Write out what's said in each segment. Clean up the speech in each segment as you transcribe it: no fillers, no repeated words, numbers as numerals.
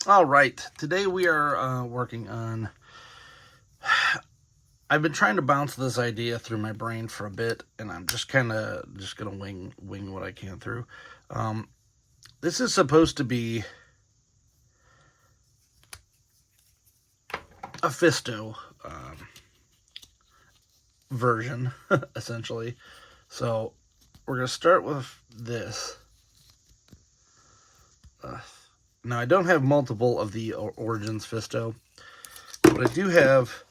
All right, today we are working on. I've been trying to bounce this idea through my brain for a bit, and I'm just gonna wing what I can through. This is supposed to be a Fisto version, essentially. So we're gonna start with this. Now I don't have multiple of the Origins Fisto, but I do have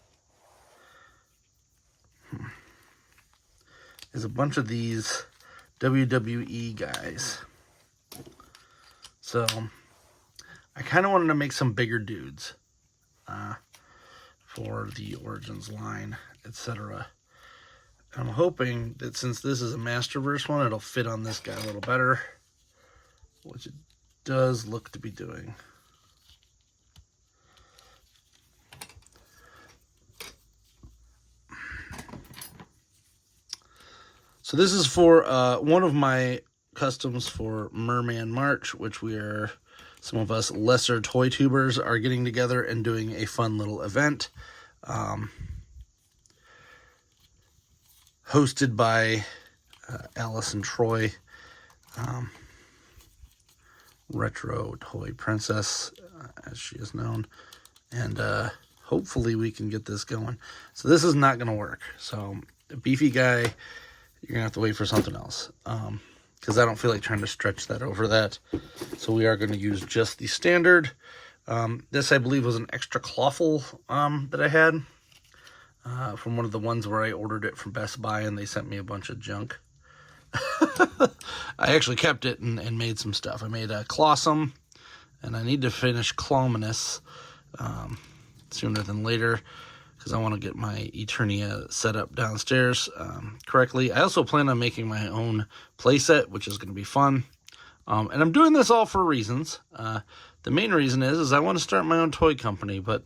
is a bunch of these WWE guys. So I kind of wanted to make some bigger dudes for the Origins line, etc. I'm hoping that since this is a Masterverse one, it'll fit on this guy a little better, which it does look to be doing. So this is for one of my customs for Merman March, which we are, some of us lesser toy tubers are getting together and doing a fun little event. Hosted by Alice and Troy, Retro Toy Princess, as she is known. And hopefully we can get this going. So this is not going to work. So the beefy guy, you're going to have to wait for something else. Because I don't feel like trying to stretch that over that. So we are going to use just the standard. This, I believe, was an extra clawful that I had. From one of the ones where I ordered it from Best Buy and they sent me a bunch of junk. I actually kept it and made some stuff. I made a Clawsome, and I need to finish Clawminous sooner than later because I want to get my Eternia set up downstairs correctly. I also plan on making my own playset, which is going to be fun. And I'm doing this all for reasons. The main reason is I want to start my own toy company, but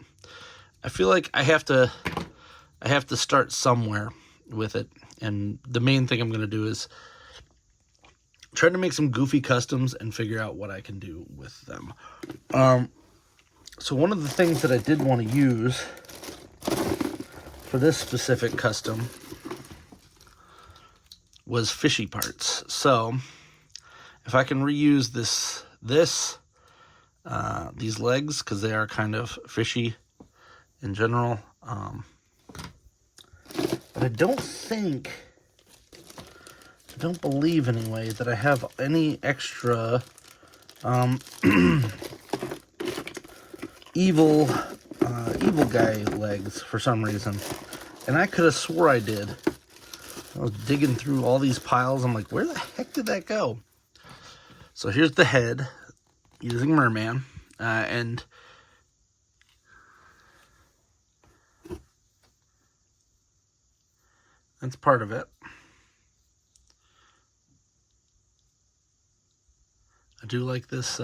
I feel like I have to start somewhere with it. And the main thing I'm going to do is try to make some goofy customs and figure out what I can do with them. So one of the things that I did want to use for this specific custom was fishy parts. So if I can reuse these legs, because they are kind of fishy in general, but I don't believe anyway that I have any extra evil guy legs for some reason. And I could have swore I did. I was digging through all these piles. I'm like, where the heck did that go? So here's the head using Merman. And that's part of it. I do like this.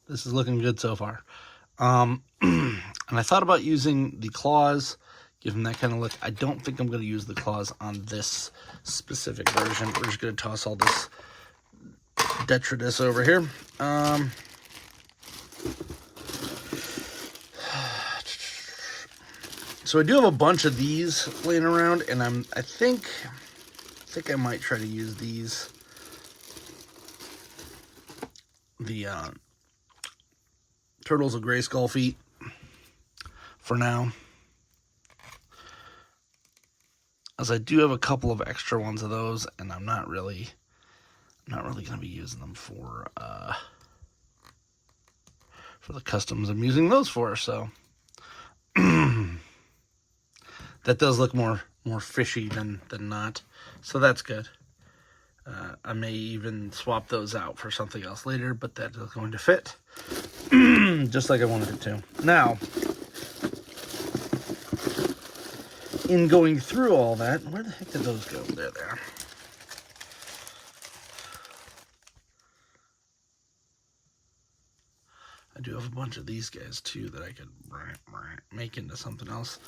This is looking good so far. And I thought about using the claws, give them that kind of look. I don't think I'm going to use the claws on this specific version. We're just going to toss all this detritus over here. So I do have a bunch of these laying around, and I think I might try to use these. The Turtles of Grayskull feet for now, as I do have a couple of extra ones of those, and I'm not really going to be using them for the customs I'm using those for. So that does look more fishy than not, so that's good. I may even swap those out for something else later, but that is going to fit just like I wanted it to. Now, in going through all that, where the heck did those go? There they are. I do have a bunch of these guys too that I could make into something else.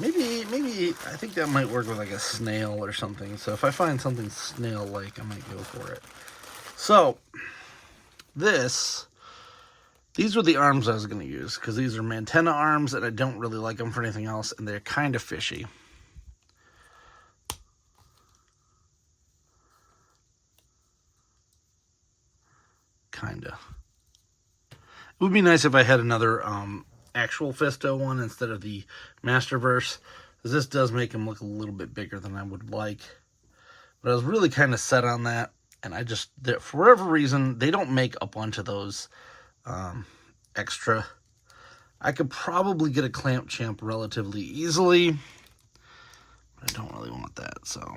Maybe I think that might work with like a snail or something. So if I find something snail-like, I might go for it. So these were the arms I was going to use, because these are Mantenna arms, and I don't really like them for anything else, and they're kind of fishy. Kinda. It would be nice if I had another actual Fisto one instead of the Masterverse, because this does make him look a little bit bigger than I would like. But I was really kind of set on that, and for whatever reason, they don't make a bunch of those extra. I could probably get a Clamp Champ relatively easily, but I don't really want that, so.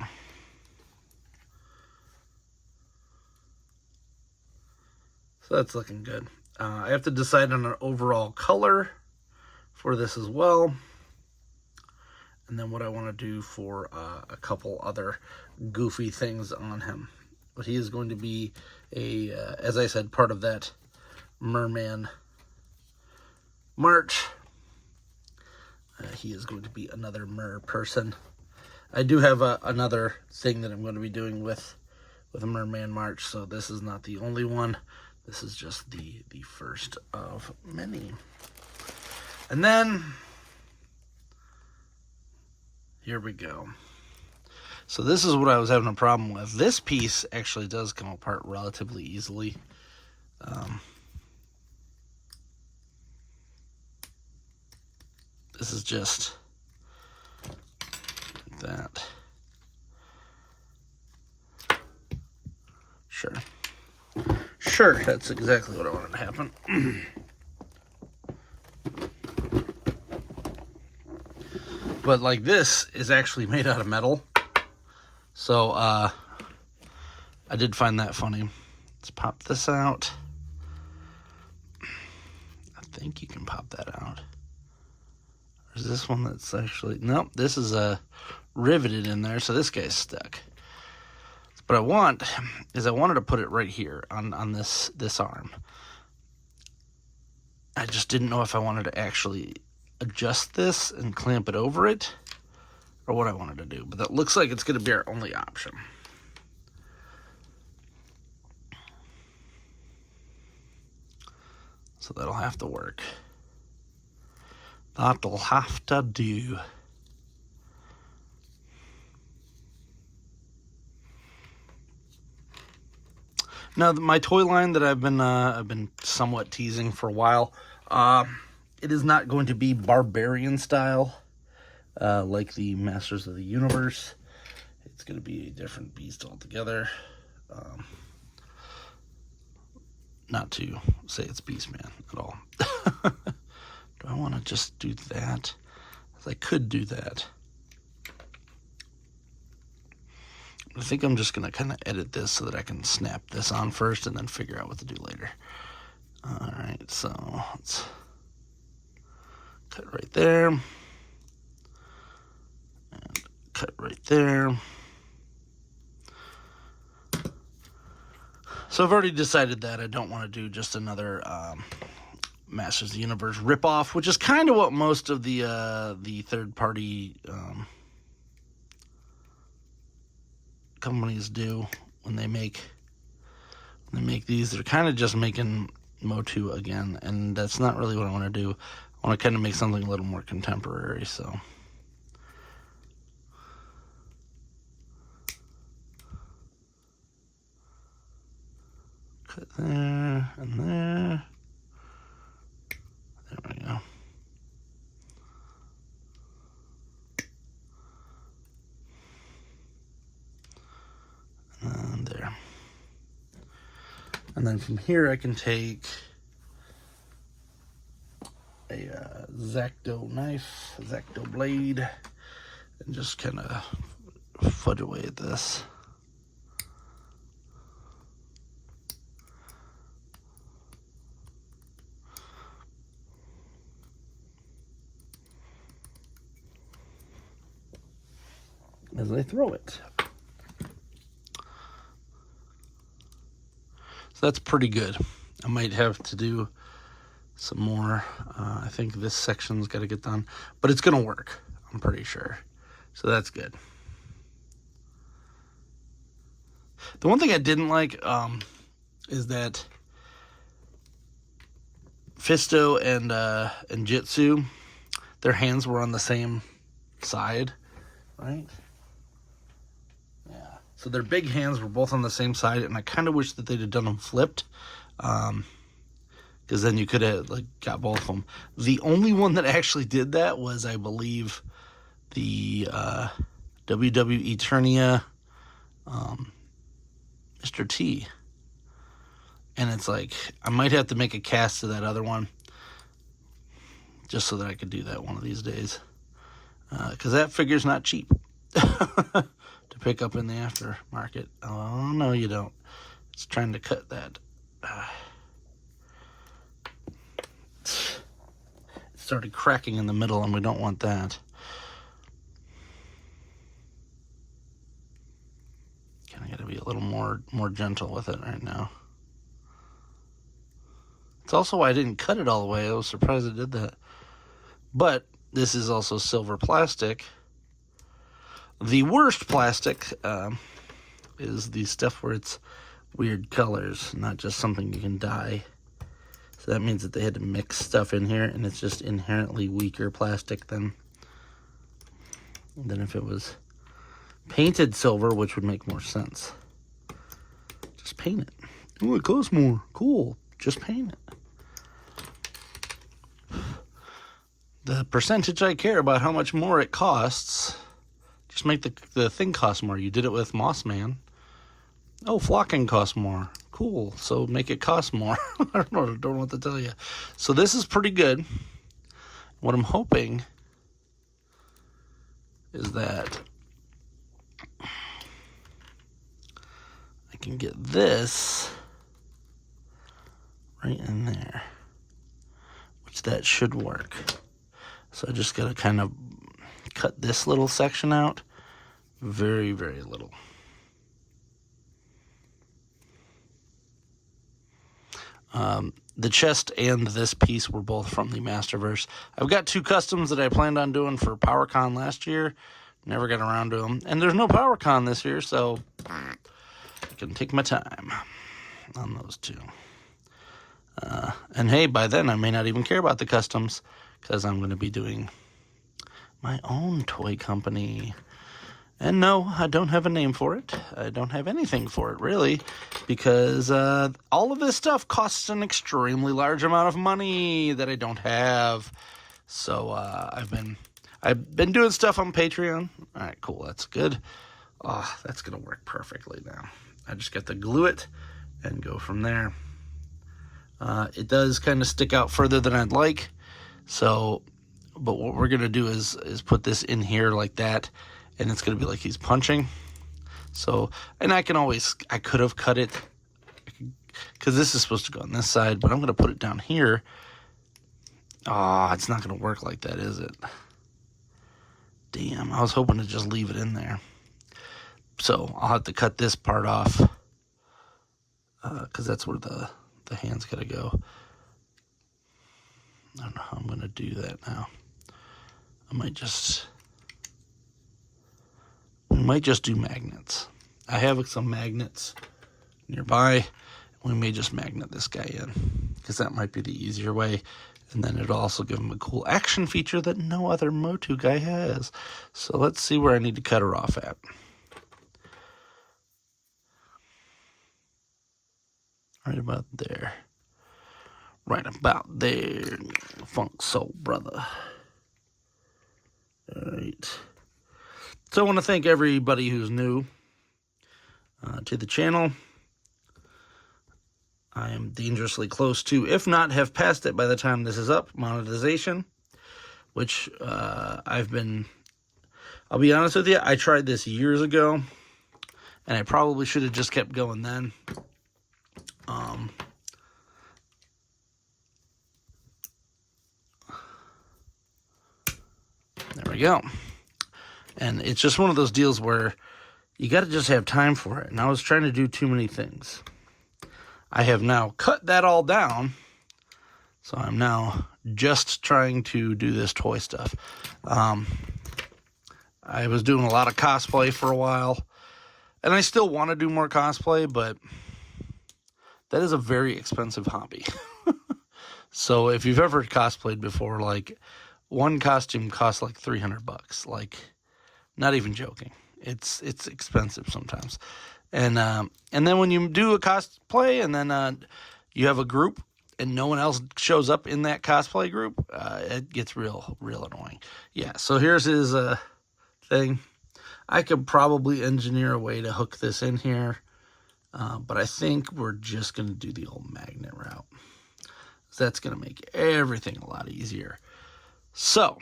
So that's looking good. I have to decide on an overall color for this as well. And then what I want to do for a couple other goofy things on him. But he is going to be as I said, part of that Merman March. He is going to be another Mer person. I do have another thing that I'm going to be doing with a Merman March, so this is not the only one. This is just the first of many. And then, here we go. So this is what I was having a problem with. This piece actually does come apart relatively easily. This is just like that. Sure, that's exactly what I wanted to happen. But like, this is actually made out of metal. So I did find that funny. Let's pop this out. I think you can pop that out. There's this one that's actually, nope, this is riveted in there, so this guy's stuck. What I wanted to put it right here on this arm. I just didn't know if I wanted to actually adjust this and clamp it over it, or what I wanted to do. But that looks like it's going to be our only option. So that'll have to work. That'll have to do. Now, my toy line that I've been somewhat teasing for a while, it is not going to be barbarian style, like the Masters of the Universe. It's going to be a different beast altogether. Not to say it's Beastman at all. Do I want to just do that? I could do that. I think I'm just going to kind of edit this so that I can snap this on first and then figure out what to do later. Alright, so let's cut right there. And cut right there. So I've already decided that I don't want to do just another Masters of the Universe ripoff, which is kind of what most of the third-party companies do when they make these. They're kind of just making Motu again, and that's not really what I want to do. I want to kind of make something a little more contemporary, so. Cut there and there. There we go. And there. And then from here I can take a X-Acto knife, X-Acto blade, and just kind of fudge away at this. As I throw it. So that's pretty good. I might have to do some more. I think this section's got to get done, but it's going to work, I'm pretty sure. So that's good. The one thing I didn't like is that Fisto and Jitsu, their hands were on the same side, right? Yeah. So their big hands were both on the same side, and I kind of wish that they'd have done them flipped, because then you could have like got both of them. The only one that actually did that was, I believe, the WWE Eternia Mr. T. And it's like, I might have to make a cast to that other one just so that I could do that one of these days. Because that figure's not cheap to pick up in the aftermarket. Oh, no, you don't. It's trying to cut that. It started cracking in the middle, and we don't want that. Kind of got to be a little more gentle with it right now. It's also why I didn't cut it all the way. I was surprised I did that. But this is also silver plastic. The worst plastic is the stuff where it's weird colors, not just something you can dye. So that means that they had to mix stuff in here, and it's just inherently weaker plastic than if it was painted silver, which would make more sense. Just paint it. Oh, it costs more. Cool. Just paint it. The percentage I care about how much more it costs, just make the thing cost more. You did it with Moss Man. Oh, flocking costs more. Cool. So make it cost more. I don't know what to tell you. So this is pretty good. What I'm hoping is that I can get this right in there, which that should work. So I just got to kind of cut this little section out. Very, very little. The chest and this piece were both from the Masterverse. I've got 2 customs that I planned on doing for PowerCon last year. Never got around to them. And there's no PowerCon this year, so I can take my time on those 2. And hey, by then I may not even care about the customs, because I'm going to be doing my own toy company. And no, I don't have a name for it. I don't have anything for it, really, because all of this stuff costs an extremely large amount of money that I don't have. So I've been doing stuff on Patreon. All right, cool. That's good. Oh, that's going to work perfectly now. I just got to glue it and go from there. It does kind of stick out further than I'd like. So, but what we're going to do is put this in here like that, and it's going to be like he's punching. So, and I could have cut it, because this is supposed to go on this side, but I'm going to put it down here. It's not going to work like that, is it? Damn, I was hoping to just leave it in there. So, I'll have to cut this part off, because that's where the hand's got to go. I don't know how I'm going to do that now. We might just do magnets. I have some magnets nearby. We may just magnet this guy in, because that might be the easier way. And then it'll also give him a cool action feature that no other Motu guy has. So let's see where I need to cut her off at. Right about there. Right about there, Funk Soul Brother. All right. So I want to thank everybody who's new to the channel. I am dangerously close to, if not have passed it by the time this is up, monetization, which I'll be honest with you, I tried this years ago, and I probably should have just kept going then. There we go. And it's just one of those deals where you got to just have time for it. And I was trying to do too many things. I have now cut that all down. So I'm now just trying to do this toy stuff. I was doing a lot of cosplay for a while. And I still want to do more cosplay, but that is a very expensive hobby. So if you've ever cosplayed before, like one costume costs like $300. Like, not even joking. It's expensive sometimes. And then when you do a cosplay and then you have a group and no one else shows up in that cosplay group, it gets real annoying. Yeah, so here's his thing. I could probably engineer a way to hook this in here, but I think we're just going to do the old magnet route. That's going to make everything a lot easier. So,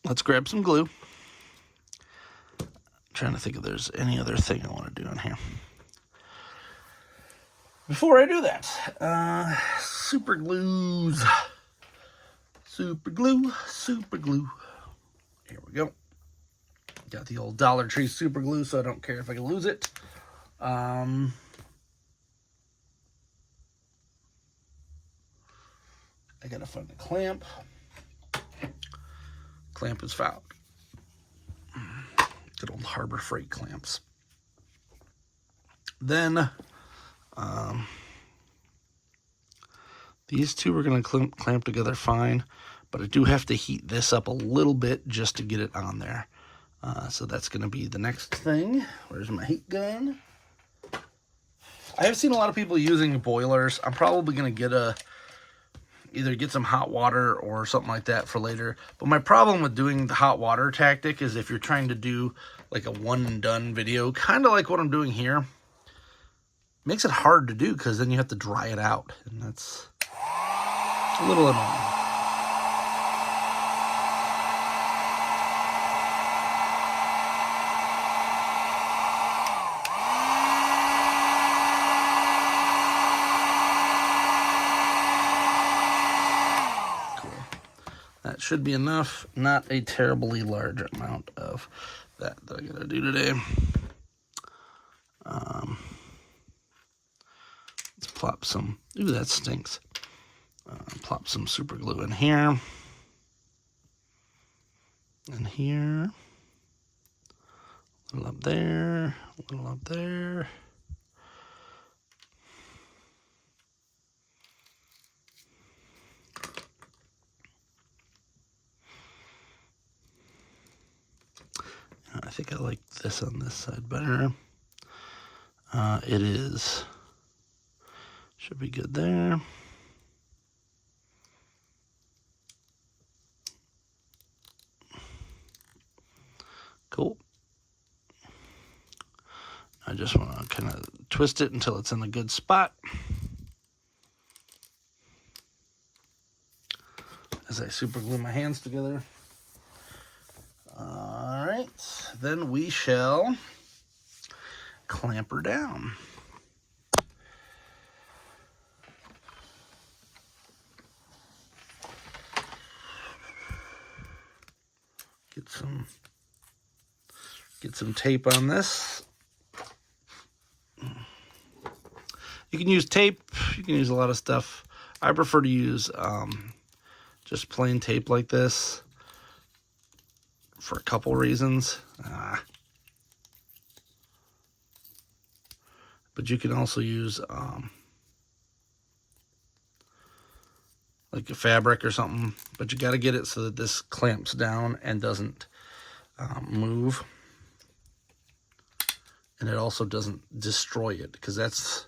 let's grab some glue. I'm trying to think if there's any other thing I want to do in here. Before I do that, super glues. Super glue. Here we go. Got the old Dollar Tree super glue, so I don't care if I can lose it. I gotta find the clamp. Clamp is found. Good old Harbor Freight clamps. Then, these two are going to clamp together fine, but I do have to heat this up a little bit just to get it on there. So that's going to be the next thing. Where's my heat gun? I have seen a lot of people using boilers. I'm probably going to either get some hot water or something like that for later. But my problem with doing the hot water tactic is if you're trying to do like a one and done video, kind of like what I'm doing here, makes it hard to do because then you have to dry it out, and that's a little annoying. That should be enough. Not a terribly large amount of that I gotta do today. Let's plop some. Ooh, that stinks. Plop some super glue in here. And here. A little up there. A little up there. I think I like this on this side better. It is. Should be good there. Cool. I just want to kind of twist it until it's in a good spot. As I super glue my hands together. All right, then we shall clamp her down. Get some tape on this. You can use tape. You can use a lot of stuff. I prefer to use just plain tape like this for a couple reasons. But you can also use like a fabric or something. But you got to get it so that this clamps down and doesn't move. And it also doesn't destroy it, because that's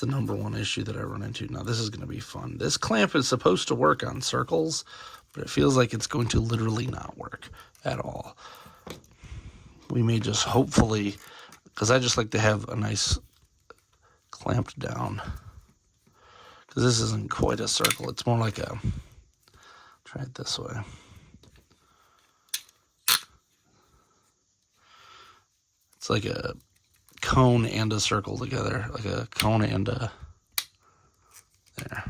the number one issue that I run into. Now, this is going to be fun. This clamp is supposed to work on circles, but it feels like it's going to literally not work at all. We may just hopefully, because I just like to have a nice clamped down, because this isn't quite a circle. It's more like a, try it this way. It's like a cone and a circle together, like a cone and a, there.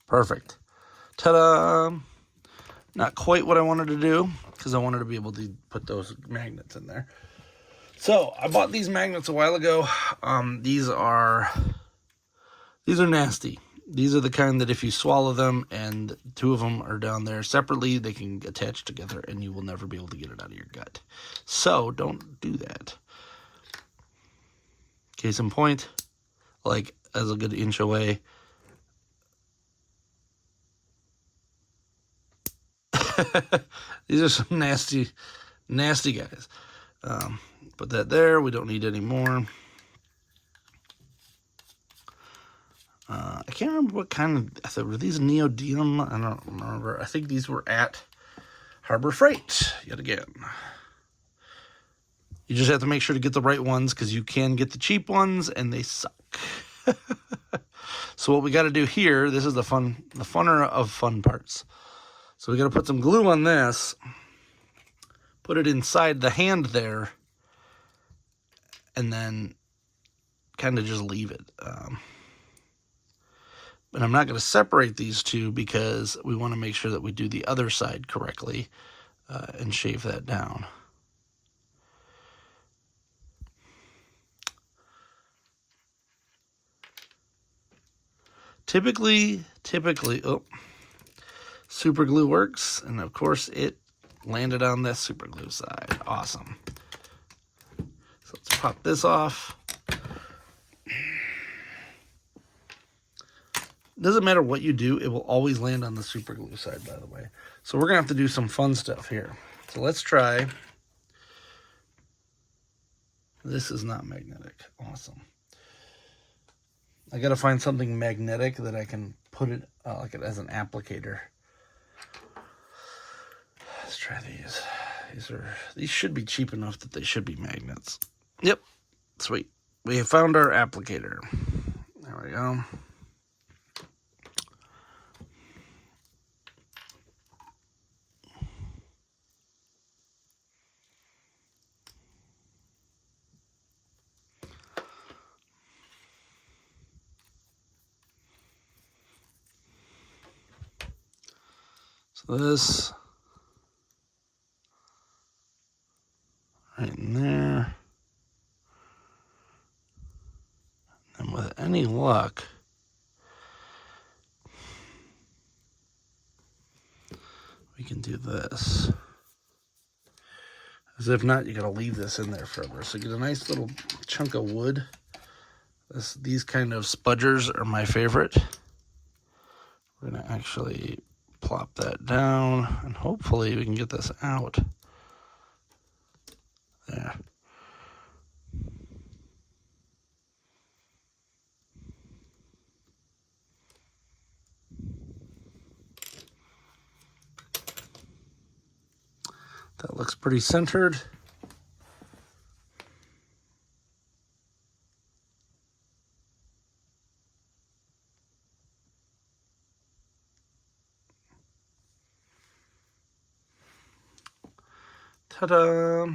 Perfect. Ta-da! Not quite what I wanted to do, because I wanted to be able to put those magnets in there. So, I bought these magnets a while ago. These are nasty. These are the kind that if you swallow them and two of them are down there separately, they can attach together and you will never be able to get it out of your gut. So, don't do that. Case in point, like as a good inch away. These are some nasty guys. Put that there. We don't need any more. I can't remember what kind of, were these neodymium? I don't remember. I think these were at Harbor Freight, yet again. You just have to make sure to get the right ones, because you can get the cheap ones, and they suck. So what we got to do here, this is the funner of fun parts. So we got to put some glue on this, put it inside the hand there, and then kind of just leave it. But I'm not going to separate these two because we want to make sure that we do the other side correctly and shave that down. Typically, oh, super glue works, and of course it landed on this super glue side. Awesome. So let's pop this off. Doesn't matter what you do, it will always land on the super glue side, by the way. So we're going to have to do some fun stuff here. So let's try. This is not magnetic. Awesome. I got to find something magnetic that I can put it like it as an applicator. Let's try these. These should be cheap enough that they should be magnets. Yep. Sweet. We have found our applicator. There we go. So this right in there. And with any luck, we can do this. As if not, you gotta leave this in there forever. So get a nice little chunk of wood. These kind of spudgers are my favorite. We're gonna actually plop that down, and hopefully we can get this out. There. That looks pretty centered. Ta-da!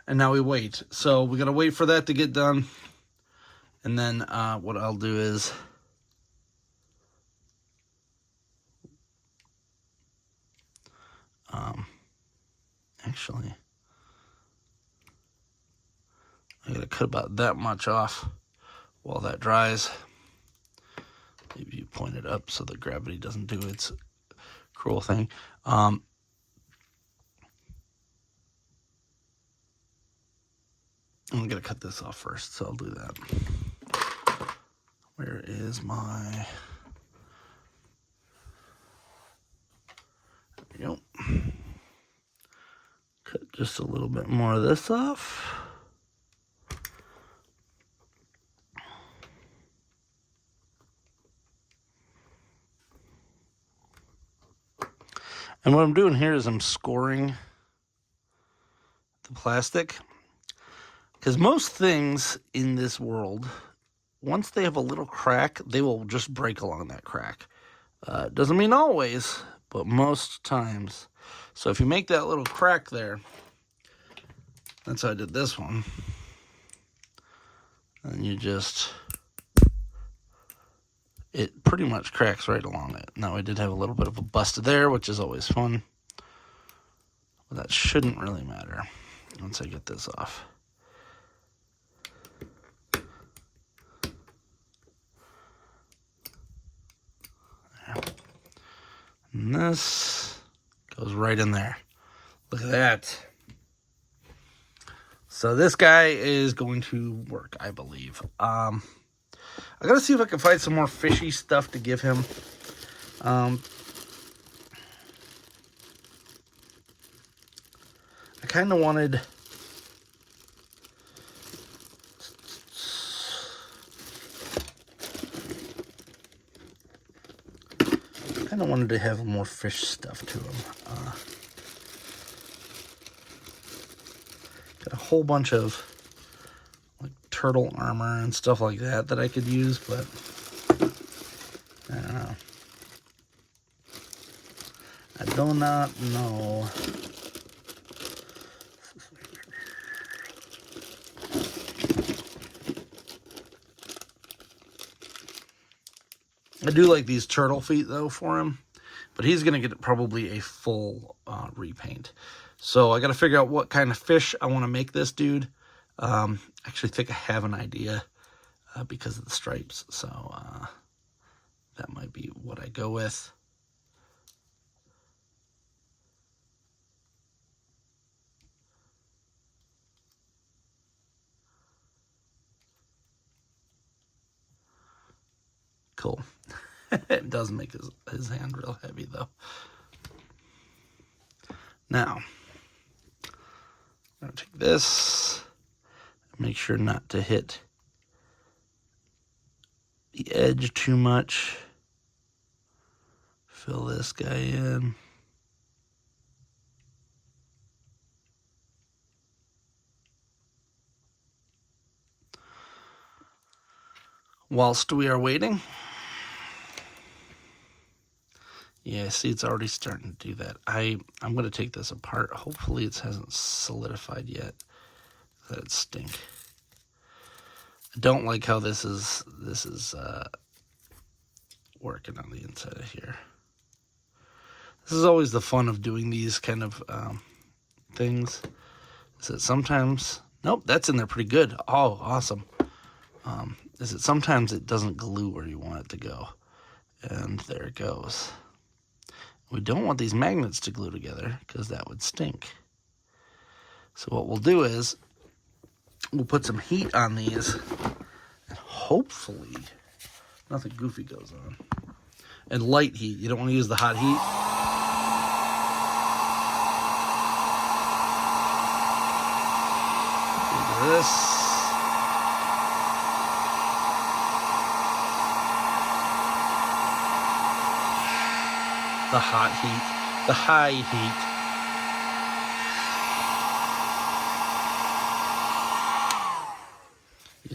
And now we wait. So we gotta wait for that to get done. And then what I'll do is actually, I gotta cut about that much off while that dries. Maybe you point it up so the gravity doesn't do its cruel thing. I'm gonna cut this off first, so I'll do that. Where is my... There we go. Cut just a little bit more of this off. And what I'm doing here is I'm scoring the plastic. Because most things in this world, once they have a little crack, they will just break along that crack. Doesn't mean always, but most times. So if you make that little crack there, that's how I did this one. And you just, it pretty much cracks right along it. Now I did have a little bit of a bust there, which is always fun. But that shouldn't really matter once I get this off. And this goes right in there. Look at that. So this guy is going to work, I believe. I gotta see if I can find some more fishy stuff to give him. I kind of wanted... to have more fish stuff to him. Got a whole bunch of like turtle armor and stuff like that I could use, but I don't know. I do not know. I do like these turtle feet though for him, but he's going to get probably a full repaint. So I got to figure out what kind of fish I want to make this dude. I actually think I have an idea because of the stripes. So that might be what I go with. Cool. It does make his hand real heavy though. Now, I'm going to take this, make sure not to hit the edge too much. Fill this guy in. Whilst we are waiting. Yeah, see, it's already starting to do that. I'm going to take this apart. Hopefully it hasn't solidified yet. That'd stink. I don't like how this is working on the inside of here. This is always the fun of doing these kind of things. Is that sometimes... Nope, that's in there pretty good. Oh, awesome. Is that sometimes it doesn't glue where you want it to go. And there it goes. We don't want these magnets to glue together because that would stink. So what we'll do is we'll put some heat on these and hopefully nothing goofy goes on. And light heat. You don't want to use the hot heat. Look at this. The hot heat, the high heat.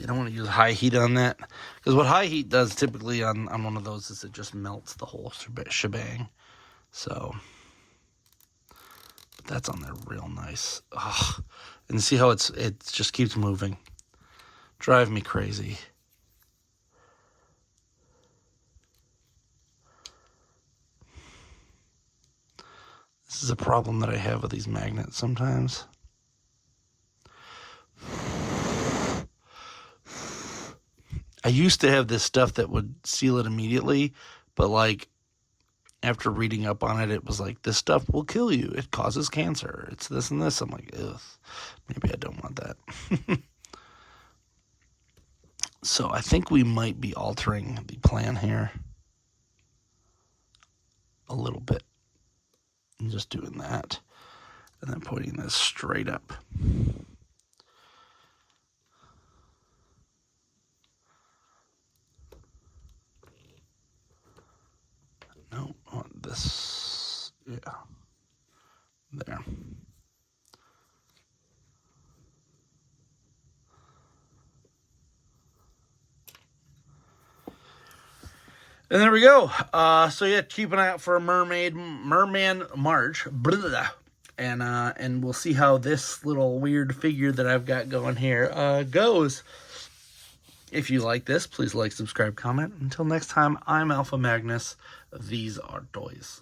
You don't want to use high heat on that, because what high heat does typically on one of those is it just melts the whole shebang. So, but that's on there real nice. Ugh. And see how it just keeps moving. Drive me crazy. This is a problem that I have with these magnets sometimes. I used to have this stuff that would seal it immediately, but like after reading up on it, it was like, this stuff will kill you. It causes cancer. It's this and this. I'm like, ugh, maybe I don't want that. So I think we might be altering the plan here a little bit. And just doing that, and then pointing this straight up. No, I want this, yeah, there. And there we go. So yeah, keep an eye out for a Merman March. Blah, and we'll see how this little weird figure that I've got going here goes. If you like this, please like, subscribe, comment. Until next time, I'm Alpha Magnus. These are toys.